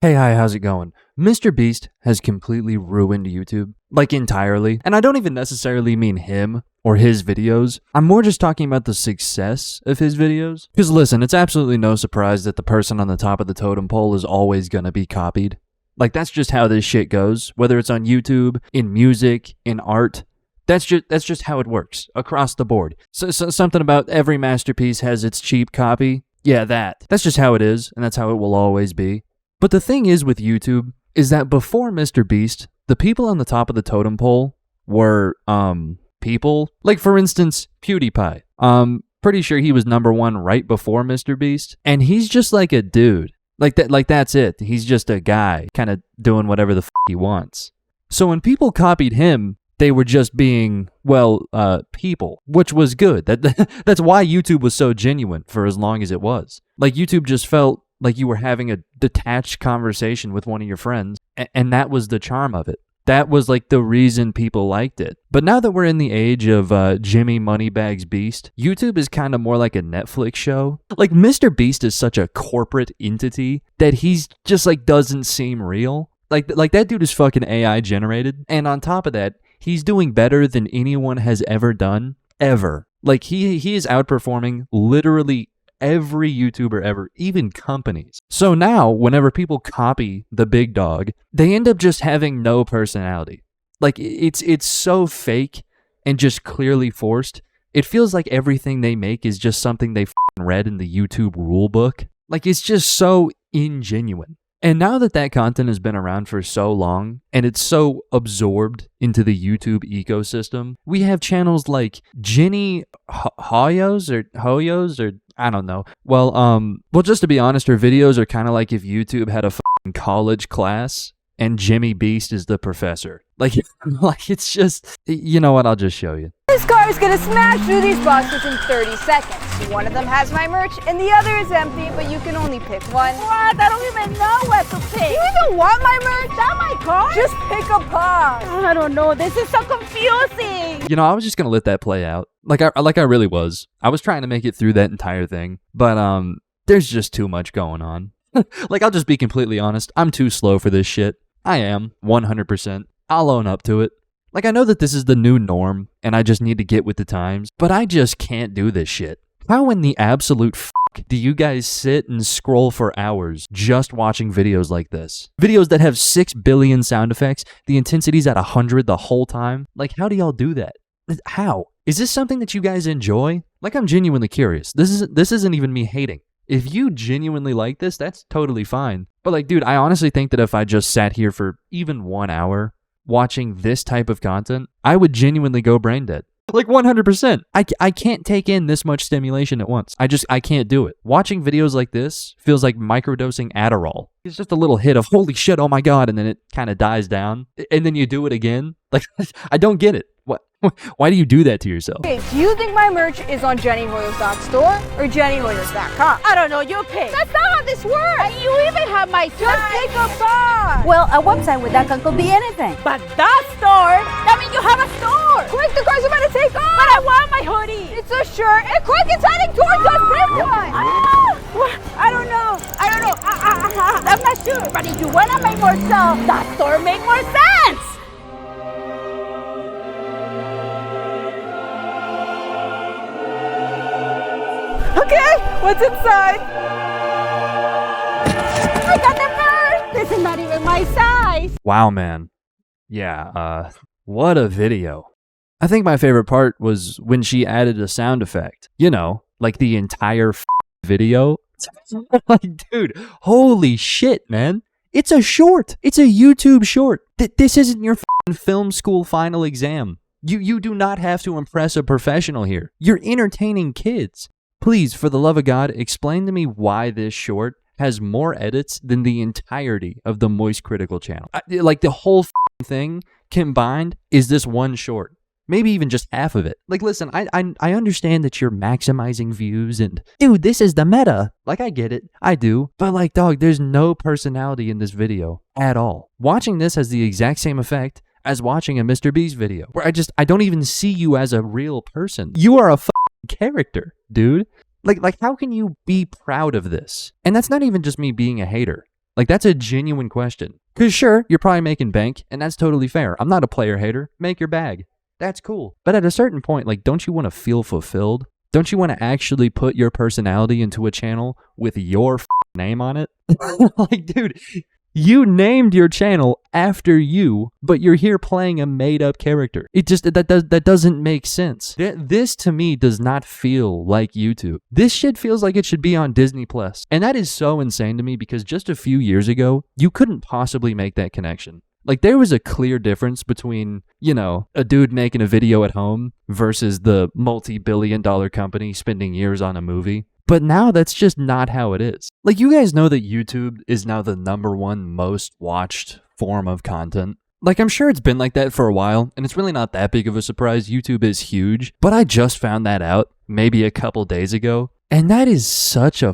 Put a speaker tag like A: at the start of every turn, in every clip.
A: Hey, hi, how's it going? MrBeast has completely ruined YouTube, like entirely. And I don't even necessarily mean him or his videos. I'm more just talking about the success of his videos. Because listen, it's absolutely no surprise that the person on the top of the totem pole is always gonna be copied. Like, that's just how this shit goes. Whether it's on YouTube, in music, in art, that's just how it works across the board. So something about every masterpiece has its cheap copy. Yeah, that's just how it is, and that's how it will always be. But the thing is with YouTube is that before MrBeast, the people on the top of the totem pole were people. Like, for instance, PewDiePie. Pretty sure he was #1 right before MrBeast, and he's just like a dude. Like that's it. He's just a guy kind of doing whatever the f he wants. So when people copied him, they were just being, well, people, which was good. That's why YouTube was so genuine for as long as it was. Like, YouTube just felt like you were having a detached conversation with one of your friends, and that was the charm of it. That was like the reason people liked it. But now that we're in the age of Jimmy Moneybags Beast, YouTube is kind of more like a Netflix show. Like, MrBeast is such a corporate entity that he's just like doesn't seem real. Like that dude is fucking AI generated, and on top of that, he's doing better than anyone has ever done, ever. Like, he is outperforming literally every YouTuber ever, even companies. So now, whenever people copy the big dog, they end up just having no personality. Like, it's so fake and just clearly forced. It feels like everything they make is just something they read in the YouTube rule book. Like, it's just so ingenuine. And now that content has been around for so long, and it's so absorbed into the YouTube ecosystem, we have channels like Jenny Hoyos or I don't know. Well, just to be honest, her videos are kind of like if YouTube had a college class and Jimmy Beast is the professor. Like it's just, you know what? I'll just show you.
B: This car is gonna smash through these boxes in 30 seconds. One of them has my merch and the other is empty, but you can only pick one. What? I don't even know what to pick. You even want my merch? Not my car? Just pick a box. I don't know. This is so confusing.
A: You know, I was just gonna let that play out. Like I really was. I was trying to make it through that entire thing, but there's just too much going on. Like, I'll just be completely honest. I'm too slow for this shit. I am, 100%. I'll own up to it. Like, I know that this is the new norm, and I just need to get with the times, but I just can't do this shit. How in the absolute fuck do you guys sit and scroll for hours just watching videos like this? Videos that have 6 billion sound effects, the intensity's at 100 the whole time? Like, how do y'all do that? How? Is this something that you guys enjoy? Like, I'm genuinely curious. This isn't even me hating. If you genuinely like this, that's totally fine. But like, dude, I honestly think that if I just sat here for even 1 hour watching this type of content, I would genuinely go brain dead. Like, 100%. I can't take in this much stimulation at once. I can't do it. Watching videos like this feels like microdosing Adderall. It's just a little hit of, holy shit, oh my god, and then it kind of dies down. And then you do it again. Like, I don't get it. What? Why do you do that to yourself?
B: Okay, do you think my merch is on JennyHoyos.store or JennyHoyos.com? I don't know, you pick. That's not how this works. And you even have my site. Just pick a box. Well, a website with that could be anything. But that store, that means you have a store. Quick, the car's about to take off. But I want my hoodie. It's a shirt. And quick, it's heading towards us. This one. I don't know. I'm not sure. But if you want to make more sell, that store make more sense. Okay, what's inside? I got the merch! This is not even my size!
A: Wow, man. Yeah, what a video. I think my favorite part was when she added a sound effect. You know, like the entire video. Like, dude, holy shit, man. It's a short. It's a YouTube short. This isn't your film school final exam. You do not have to impress a professional here. You're entertaining kids. Please, for the love of God, explain to me why this short has more edits than the entirety of the Moist Critical channel. Like, the whole thing combined is this one short. Maybe even just half of it. Like, listen, I understand that you're maximizing views and, dude, this is the meta. Like, I get it. I do. But like, dog, there's no personality in this video at all. Watching this has the exact same effect as watching a MrBeast video, where I don't even see you as a real person. You are a character, dude. Like how can you be proud of this? And that's not even just me being a hater. Like, that's a genuine question. Because sure, you're probably making bank, and that's totally fair. I'm not a player hater. Make your bag. That's cool. But at a certain point, like, don't you want to feel fulfilled? Don't you want to actually put your personality into a channel with your name on it? Like, dude, you named your channel after you, but you're here playing a made-up character. It just, that doesn't make sense. This, to me, does not feel like YouTube. This shit feels like it should be on Disney+. And that is so insane to me because just a few years ago, you couldn't possibly make that connection. Like, there was a clear difference between, you know, a dude making a video at home versus the multi-billion-dollar company spending years on a movie. But now that's just not how it is. Like, you guys know that YouTube is now the #1 most watched form of content. Like, I'm sure it's been like that for a while, and it's really not that big of a surprise. YouTube is huge, but I just found that out maybe a couple days ago, and that is such a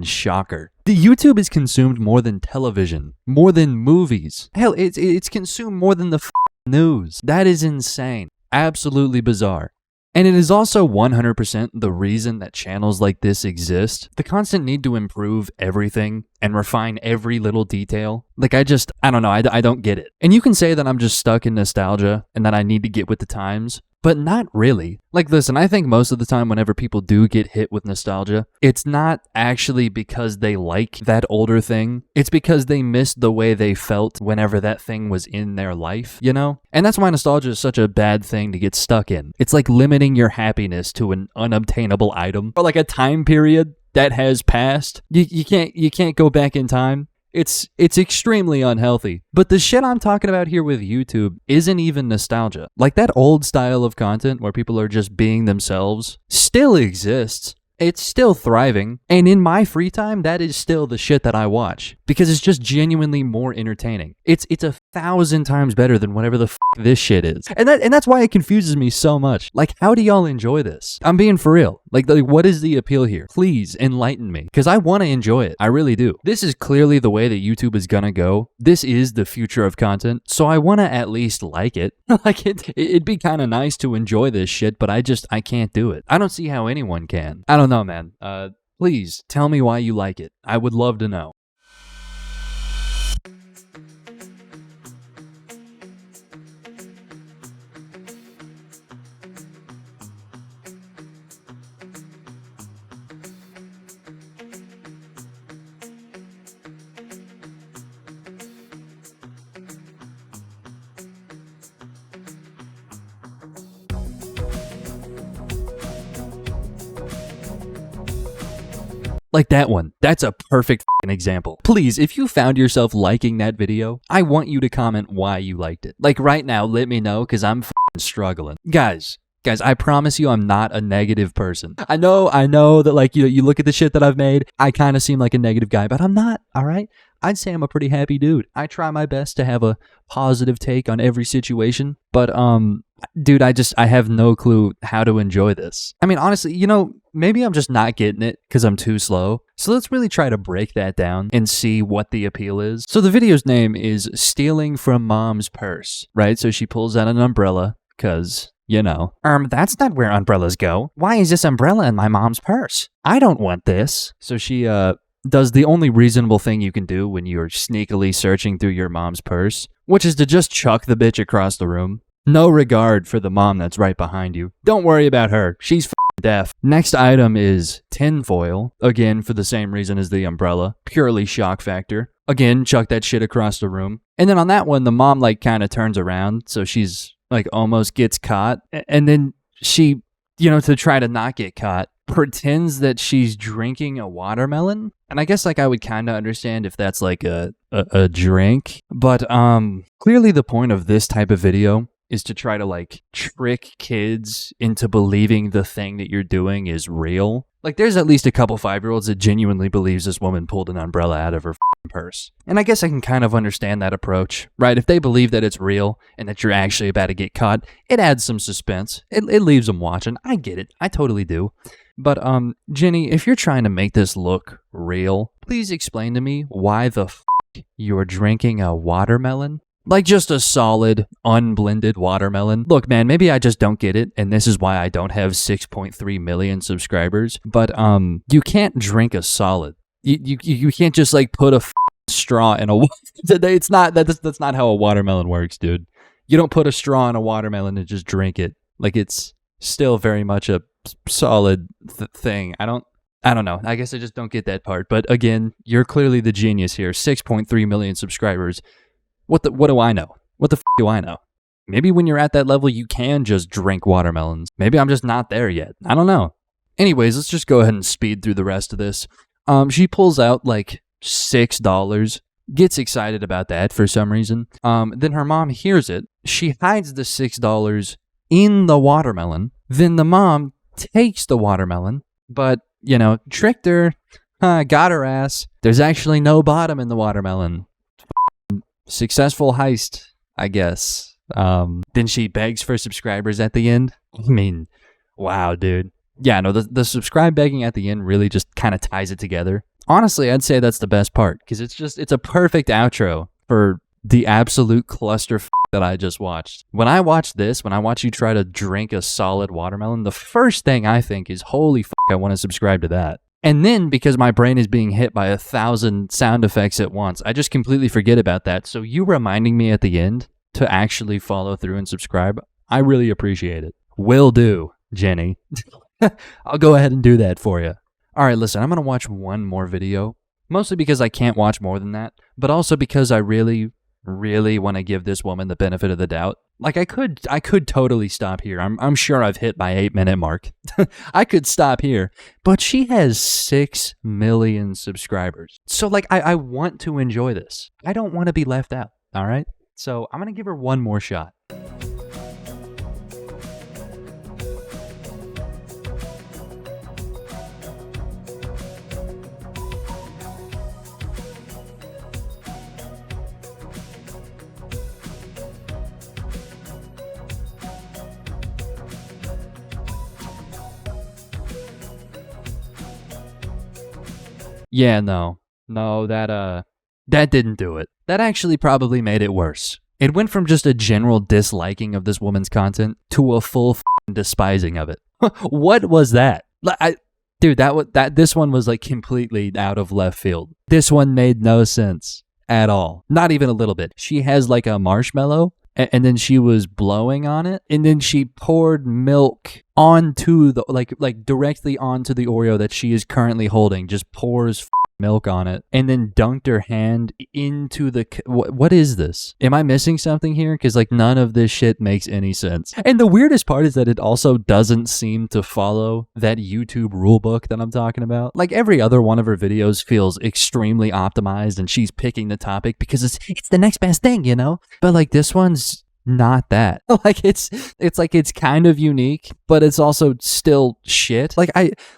A: shocker. The YouTube is consumed more than television, more than movies. Hell, it's consumed more than the news. That is insane. Absolutely bizarre. And it is also 100% the reason that channels like this exist. The constant need to improve everything and refine every little detail. Like, I don't know, I don't get it. And you can say that I'm just stuck in nostalgia and that I need to get with the times, but not really. Like, listen, I think most of the time whenever people do get hit with nostalgia, it's not actually because they like that older thing. It's because they missed the way they felt whenever that thing was in their life, you know? And that's why nostalgia is such a bad thing to get stuck in. It's like limiting your happiness to an unobtainable item or like a time period that has passed. You can't go back in time. It's extremely unhealthy. But the shit I'm talking about here with YouTube isn't even nostalgia. Like, that old style of content where people are just being themselves still exists. It's still thriving. And in my free time, that is still the shit that I watch. Because it's just genuinely more entertaining. It's 1,000 times better than whatever the this shit is. And that's why it confuses me so much. Like, how do y'all enjoy this? I'm being for real. Like, what is the appeal here? Please enlighten me. Because I want to enjoy it. I really do. This is clearly the way that YouTube is gonna go. This is the future of content. So I want to at least like it. Like, it'd be kind of nice to enjoy this shit, but I can't do it. I don't see how anyone can. I don't know, man. Please tell me why you like it. I would love to know. Like that one. That's a perfect example. Please, if you found yourself liking that video, I want you to comment why you liked it. Like, right now, let me know, because I'm struggling. Guys, I promise you I'm not a negative person. I know that, like, you look at the shit that I've made, I kind of seem like a negative guy, but I'm not, all right? I'd say I'm a pretty happy dude. I try my best to have a positive take on every situation, but, dude, I have no clue how to enjoy this. I mean, honestly, you know, maybe I'm just not getting it because I'm too slow. So let's really try to break that down and see what the appeal is. So the video's name is Stealing from Mom's Purse, right? So she pulls out an umbrella because, you know, that's not where umbrellas go. Why is this umbrella in my mom's purse? I don't want this. So she, does the only reasonable thing you can do when you're sneakily searching through your mom's purse, which is to just chuck the bitch across the room. No regard for the mom that's right behind you. Don't worry about her. She's deaf. Next item is tinfoil. Again, for the same reason as the umbrella. Purely shock factor. Again, chuck that shit across the room. And then on that one, the mom, like, kind of turns around, so she's, like, almost gets caught. And then she, you know, to try to not get caught, pretends that she's drinking a watermelon. And I guess, like, I would kind of understand if that's, like, a drink. But, clearly the point of this type of video is to try to, like, trick kids into believing the thing that you're doing is real. Like, there's at least a couple 5-year-olds that genuinely believes this woman pulled an umbrella out of her purse. And I guess I can kind of understand that approach, right? If they believe that it's real and that you're actually about to get caught, it adds some suspense. It leaves them watching. I get it. I totally do. But, Jenny, if you're trying to make this look real, please explain to me why the you're drinking a watermelon? Like, just a solid, unblended watermelon. Look, man, maybe I just don't get it, and this is why I don't have 6.3 million subscribers, but, you can't drink a solid. You can't just, like, put a straw in a it's not that's not how a watermelon works, dude. You don't put a straw in a watermelon and just drink it. Like, it's still very much a solid thing. I don't know. I guess I just don't get that part. But again, you're clearly the genius here. 6.3 million subscribers. What do I know? What the do I know? Maybe when you're at that level, you can just drink watermelons. Maybe I'm just not there yet. I don't know. Anyways, let's just go ahead and speed through the rest of this. She pulls out like $6, gets excited about that for some reason. Then her mom hears it. She hides the $6 in the watermelon. Then the mom takes the watermelon, but, you know, tricked her, got her ass. There's actually no bottom in the watermelon. Successful heist, I guess. Then she begs for subscribers at the end. I mean, wow, dude. Yeah, no, the subscribe begging at the end really just kind of ties it together. Honestly, I'd say that's the best part, because it's a perfect outro for the absolute cluster that I just watched. When I watch you try to drink a solid watermelon, the first thing I think is, holy I want to subscribe to that. And then, because my brain is being hit by 1,000 sound effects at once, I just completely forget about that. So you reminding me at the end to actually follow through and subscribe, I really appreciate it. Will do, Jenny. I'll go ahead and do that for you. All right, listen, I'm going to watch one more video, mostly because I can't watch more than that, but also because I really want to give this woman the benefit of the doubt. Like, I could totally stop here. I'm sure I've hit my 8-minute mark. I could stop here, but she has 6 million subscribers. So, like, I want to enjoy this. I don't want to be left out, all right? So I'm going to give her one more shot. Yeah, no, that didn't do it. That actually probably made it worse. It went from just a general disliking of this woman's content to a full despising of it. What was that? Dude, this one was like completely out of left field. This one made no sense at all. Not even a little bit. She has like a marshmallow, and then she was blowing on it, and then she poured milk onto the like directly onto the Oreo that she is currently holding. Just pours milk on it, and then dunked her hand into the what is this? Am I missing something here? Because like none of this shit makes any sense. And the weirdest part is that it also doesn't seem to follow that YouTube rulebook that I'm talking about. Like every other one of her videos feels extremely optimized, and she's picking the topic because it's the next best thing, you know? But like this one's not that. Like it's like it's kind of unique, but it's also still shit. Like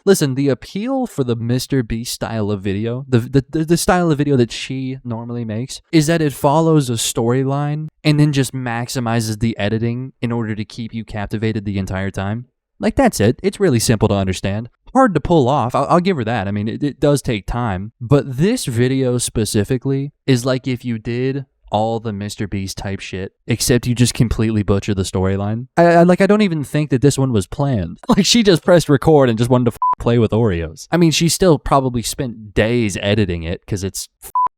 A: listen, the appeal for the MrBeast style of video, the style of video that she normally makes, is that it follows a storyline and then just maximizes the editing in order to keep you captivated the entire time. Like that's it. It's really simple to understand. Hard to pull off. I'll give her that. I mean, it does take time, but this video specifically is like if you did all the MrBeast type shit, except you just completely butcher the storyline. I don't even think that this one was planned. Like she just pressed record and just wanted to play with Oreos. I mean, she still probably spent days editing it because it's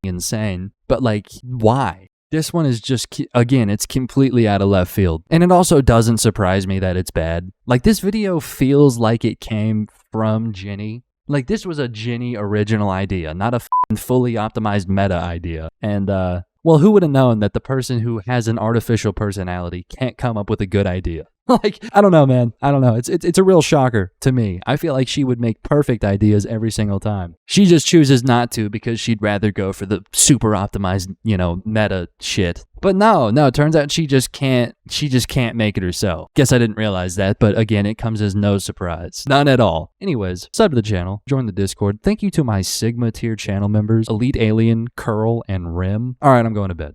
A: insane. But like, why? This one is just, again, it's completely out of left field. And it also doesn't surprise me that it's bad. Like this video feels like it came from Jenny. Like this was a Jenny original idea, not a fully optimized meta idea. And well, who would have known that the person who has an artificial personality can't come up with a good idea? Like, I don't know, man. I don't know. It's a real shocker to me. I feel like she would make perfect ideas every single time. She just chooses not to because she'd rather go for the super optimized, you know, meta shit. But no, it turns out she just can't make it herself. Guess I didn't realize that, but again, it comes as no surprise. None at all. Anyways, sub to the channel, join the Discord. Thank you to my Sigma tier channel members, Elite Alien, Curl, and Rim. All right, I'm going to bed.